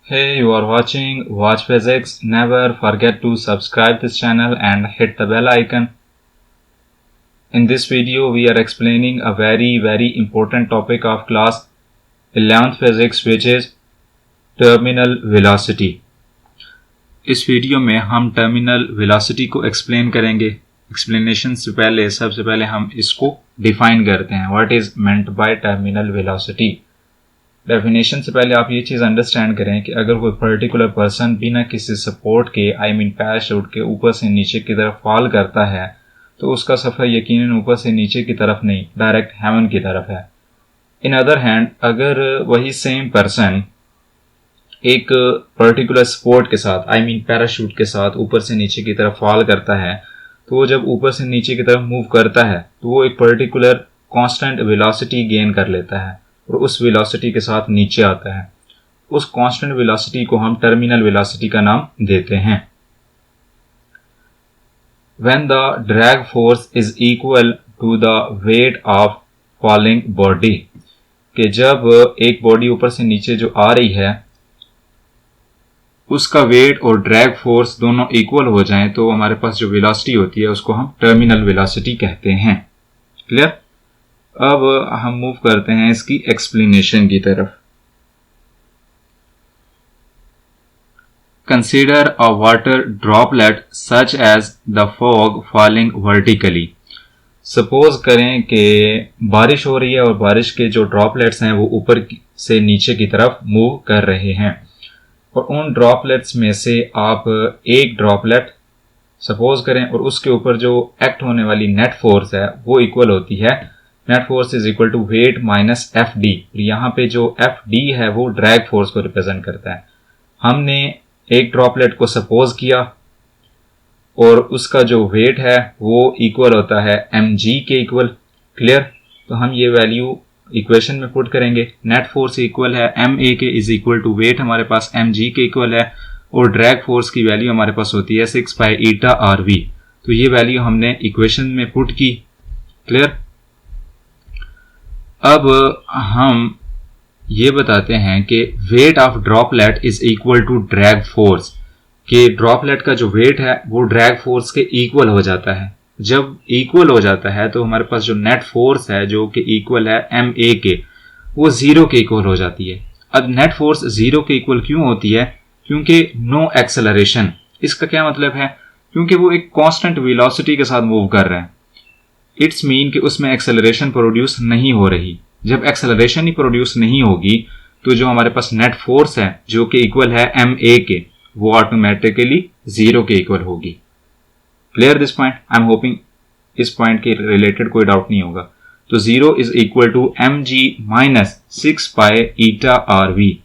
Hey, you are watching Watch Physics. Never forget to subscribe this channel and hit the bell icon. In this video, we are explaining a very important topic of class 11th physics, which is terminal velocity. इस video में हम terminal velocity को explain करेंगे. Explanation से पहले सबसे पहले हम इसको डिफाइन करते हैं. What is meant by terminal velocity. Definition से पहले आप ये चीज़ अंडरस्टैंड करें कि अगर कोई पर्टिकुलर पर्सन बिना किसी सपोर्ट के पैराशूट के ऊपर से नीचे की तरफ फॉल करता है तो उसका सफ़र यकीनन ऊपर से नीचे की तरफ नहीं, डायरेक्ट हेवन की तरफ है. इन अदर हैंड अगर वही सेम पर्सन एक पर्टिकुलर सपोर्ट के साथ पैराशूट के साथ ऊपर से नीचे की तरफ फॉल करता है तो वो जब ऊपर से नीचे की तरफ मूव करता है तो वो एक पर्टिकुलर कांस्टेंट वेलोसिटी गेन कर लेता है और उस वेलोसिटी के साथ नीचे आता है. उस कांस्टेंट वेलोसिटी को हम टर्मिनल वेलोसिटी का नाम देते हैं. When the drag force is equal to the weight of falling body, कि जब एक बॉडी ऊपर से नीचे जो आ रही है उसका वेट और ड्रैग फोर्स दोनों इक्वल हो जाएं तो हमारे पास जो वेलोसिटी होती है उसको हम टर्मिनल वेलोसिटी कहते हैं. क्लियर. अब हम मूव करते हैं इसकी एक्सप्लेनेशन की तरफ. Consider a water droplet such as the fog falling vertically. Suppose करें कि बारिश हो रही है और बारिश के जो ड्रॉपलेट्स हैं वो ऊपर से नीचे की तरफ मूव कर रहे हैं और उन ड्रॉपलेट्स में से आप एक ड्रॉपलेट सपोज करें और उसके ऊपर जो एक्ट होने वाली नेट फोर्स है वो इक्वल होती है net force is equal to weight minus F D. यहाँ पे जो एफ डी है वो ड्रैग फोर्स को रिप्रेजेंट करता है. हमने एक ड्रॉपलेट को सपोज किया और उसका जो वेट है वो इक्वल होता है एम जी के इक्वल. क्लियर. तो हम ये वैल्यू इक्वेशन में पुट करेंगे. नेट फोर्स इक्वल है एम ए के इज इक्वल टू वेट हमारे पास एम जी के इक्वल है और ड्रैग फोर्स की वैल्यू हमारे पास होती है 6 पाई ईटा आर वी. तो ये वैल्यू हमने इक्वेशन में पुट की. क्लियर. अब हम ये बताते हैं कि weight of droplet is equal to drag force, कि ड्रॉपलेट का जो वेट है वो ड्रैग फोर्स के इक्वल हो जाता है. जब इक्वल हो जाता है तो हमारे पास जो नेट फोर्स है जो कि इक्वल है एम ए के वो जीरो के इक्वल हो जाती है. अब नेट फोर्स जीरो के इक्वल क्यों होती है? क्योंकि नो एक्सेलरेशन. इसका क्या मतलब है? क्योंकि वो एक कांस्टेंट वेलोसिटी के साथ मूव कर रहे हैं. इट्स मीन कि उसमें एक्सेलरेशन प्रोड्यूस नहीं हो रही. जब एक्सेलरेशन ही प्रोड्यूस नहीं होगी तो जो हमारे पास नेट फोर्स है जो कि इक्वल है एम ए के वो ऑटोमेटिकली जीरो के इक्वल होगी. Clear this point. I am hoping इस पॉइंट के रिलेटेड कोई डाउट नहीं होगा. तो zero is equal to M G minus 6 pi eta R V.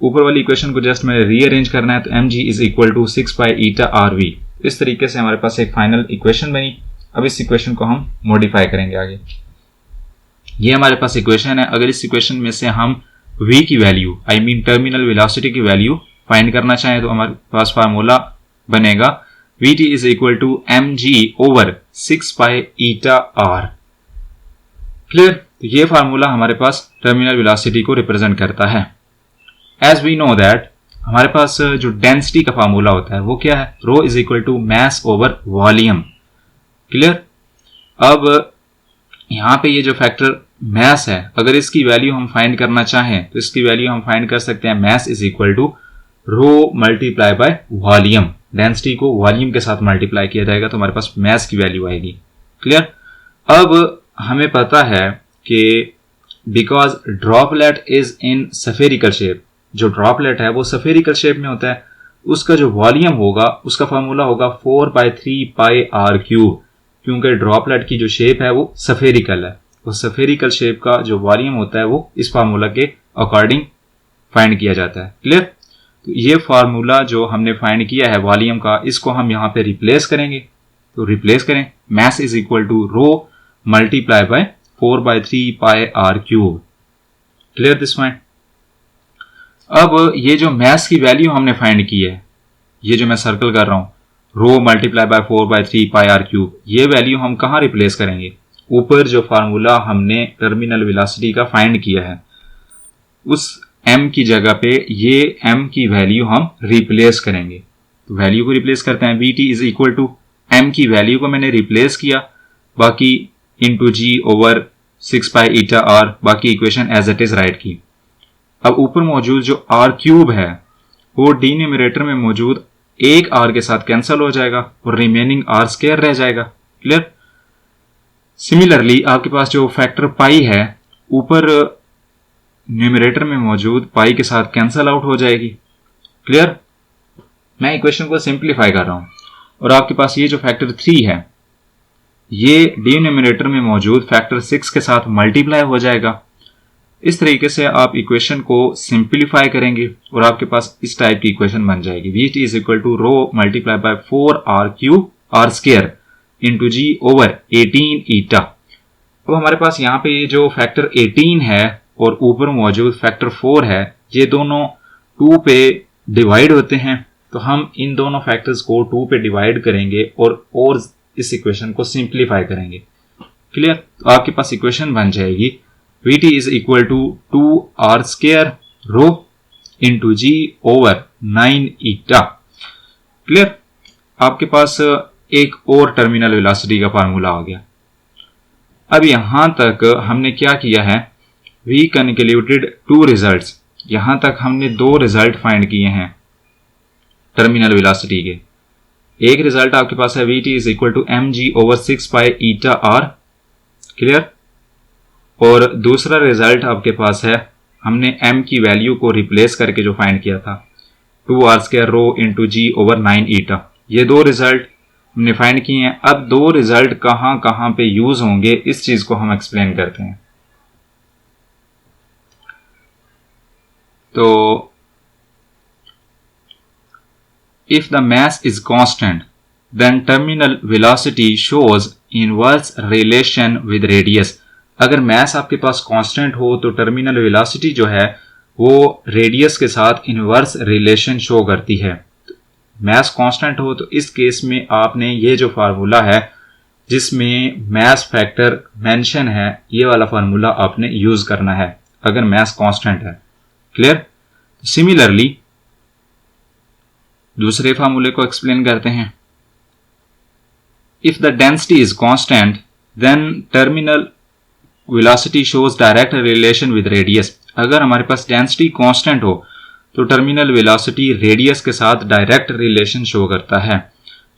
ऊपर वाली इक्वेशन को जस्ट मैंने रीअरेंज करना है तो M G is equal to 6 pi eta R V. इस तरीके से हमारे पास एक फाइनल इक्वेशन बनी. अब इस इक्वेशन को हम मॉडिफाई करेंगे आगे. ये हमारे पास इक्वेशन है. अगर इस इक्वेशन में से हम v की वैल्यू टर्मिनल वेलोसिटी की वैल्यू फाइंड करना चाहें तो हमारे पास फार्मूला बनेगा vt is equal to M G over 6 pi eta R. Clear. तो ये फार्मूला हमारे पास टर्मिनल वेलोसिटी को रिप्रेजेंट करता है. एज वी नो दैट हमारे पास जो डेंसिटी का फार्मूला होता है वो क्या है? Rho is equal to mass over volume. Clear. अब यहाँ पे ये जो फैक्टर मास है अगर इसकी वैल्यू हम फाइंड करना चाहें तो इसकी वैल्यू हम फाइंड कर सकते हैं mass is equal to rho multiply by volume. Density को वॉल्यूम के साथ मल्टीप्लाई किया जाएगा तो हमारे पास मास की वैल्यू आएगी. क्लियर. अब हमें पता है कि because droplet is in spherical shape, जो ड्रॉपलेट है वो सफेरिकल शेप में होता है, उसका जो वॉल्यूम होगा उसका फॉर्मूला होगा 4/3 पाई आर क्यूब. क्योंकि ड्रॉपलेट की जो शेप है वो सफेरिकल है. तो सफेरिकल शेप का जो वॉल्यूम होता है वो इस फार्मूला के अकॉर्डिंग फाइंड किया जाता है. क्लियर. तो ये फार्मूला जो हमने फाइंड किया है वॉल्यूम का इसको हम यहाँ पे रिप्लेस करेंगे. तो रिप्लेस करें. Mass is equal to rho multiply by 4/3 pi are cube. Clear this point. अब ये जो मास की वैल्यू हमने फाइंड की है, ये जो मैं सर्कल कर रहा हूं rho multiply by 4/3 pi are cube, ये वैल्यू हम कहाँ रिप्लेस करेंगे? ऊपर जो फार्मूला हमने टर्मिनल वेलोसिटी का फाइंड किया है उस m की जगह पे ये m की वैल्यू हम रिप्लेस करेंगे। तो वैल्यू को रिप्लेस करते हैं, vt is equal to m की वैल्यू को मैंने रिप्लेस किया, बाकी इंटू जी ओवर 6 पाई ईटा आर, बाकी equation as it is right की। अब ऊपर मौजूद जो आर क्यूब है वो डिनोमिनेटर में मौजूद एक आर के साथ कैंसिल हो जाएगा और रिमेनिंग आर स्क्वायर रह जाएगा। क्लियर। सिमिलरली आपके पास जो फैक्टर पाई है ऊपर न्यूमरेटर में मौजूद पाई के साथ कैंसिल आउट हो जाएगी। क्लियर। मैं इक्वेशन को सिंप्लीफाई कर रहा हूं और आपके पास ये जो फैक्टर 3 है ये डिनोमिनेटर में मौजूद फैक्टर 6 के साथ मल्टीप्लाई हो जाएगा। इस तरीके से आप इक्वेशन को सिंप्लीफाई करेंगे और आपके पास इस टाइप की इक्वेशन बन जाएगी, vt is equal to rho multiply by 4r cube R square into ji over 18 eta. अब हमारे पास यहाँ पे ये जो फैक्टर 18 है और ऊपर मौजूद फैक्टर 4 है ये दोनों 2 पे डिवाइड होते हैं, तो हम इन दोनों फैक्टर्स को 2 पे डिवाइड करेंगे और इस इक्वेशन को सिंप्लीफाई करेंगे। क्लियर। तो आपके पास इक्वेशन बन जाएगी vt is equal to 2r square rho into g over 9 eta। Clear. आपके पास एक और टर्मिनल वेलोसिटी का फार्मूला आ गया। अब यहां तक हमने क्या किया है, वी कैलकुलेटेड 2 रिजल्ट्स। यहां तक हमने 2 रिजल्ट फाइंड किए हैं टर्मिनल वेलोसिटी के। एक रिजल्ट आपके पास है vt is equal to mg over 6 pi eta r। Clear. और दूसरा रिजल्ट आपके पास है, हमने m की वैल्यू को रिप्लेस करके जो फाइंड किया था 2r स्क्वायर रो इंटू जी ओवर 9 ईटा। ये 2 रिजल्ट हमने फाइंड किए हैं। अब 2 रिजल्ट कहां कहां पे यूज होंगे इस चीज को हम एक्सप्लेन करते हैं। तो if the mass is constant then terminal velocity shows inverse relation with radius. अगर मास आपके पास कांस्टेंट हो तो टर्मिनल वेलोसिटी जो है वो रेडियस के साथ इनवर्स रिलेशन शो करती है। मास कांस्टेंट हो तो इस केस में आपने ये जो फार्मूला है जिसमें मास फैक्टर मेंशन है ये वाला फार्मूला आपने यूज करना है अगर मास कांस्टेंट है। क्लियर। सिमिलरली दूसरे फार्मूले को एक्सप्लेन करते हैं। If the density is constant then terminal velocity shows direct relation with radius. अगर हमारे पास डेंसिटी कांस्टेंट हो तो टर्मिनल वेलोसिटी रेडियस के साथ डायरेक्ट रिलेशन शो करता है।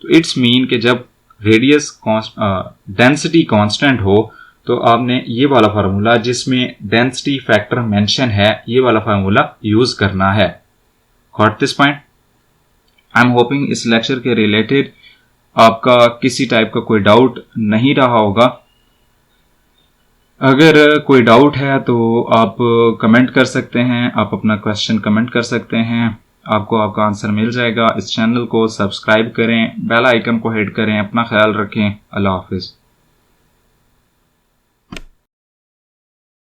तो इट्स मीन कि जब रेडियस डेंसिटी कांस्टेंट हो तो आपने ये वाला फार्मूला जिसमें डेंसिटी फैक्टर मेंशन है ये वाला फार्मूला यूज करना है। Got this point. I am hoping इस लेक्चर के रिलेटेड आपका किसी टाइप का कोई डाउट नहीं रहा होगा। अगर कोई डाउट है तो आप कमेंट कर सकते हैं, आप अपना क्वेश्चन कमेंट कर सकते हैं, आपको आपका आंसर मिल जाएगा। इस चैनल को सब्सक्राइब करें, बेल आइकन को हिट करें। अपना ख्याल रखें। अल्लाह हाफिज।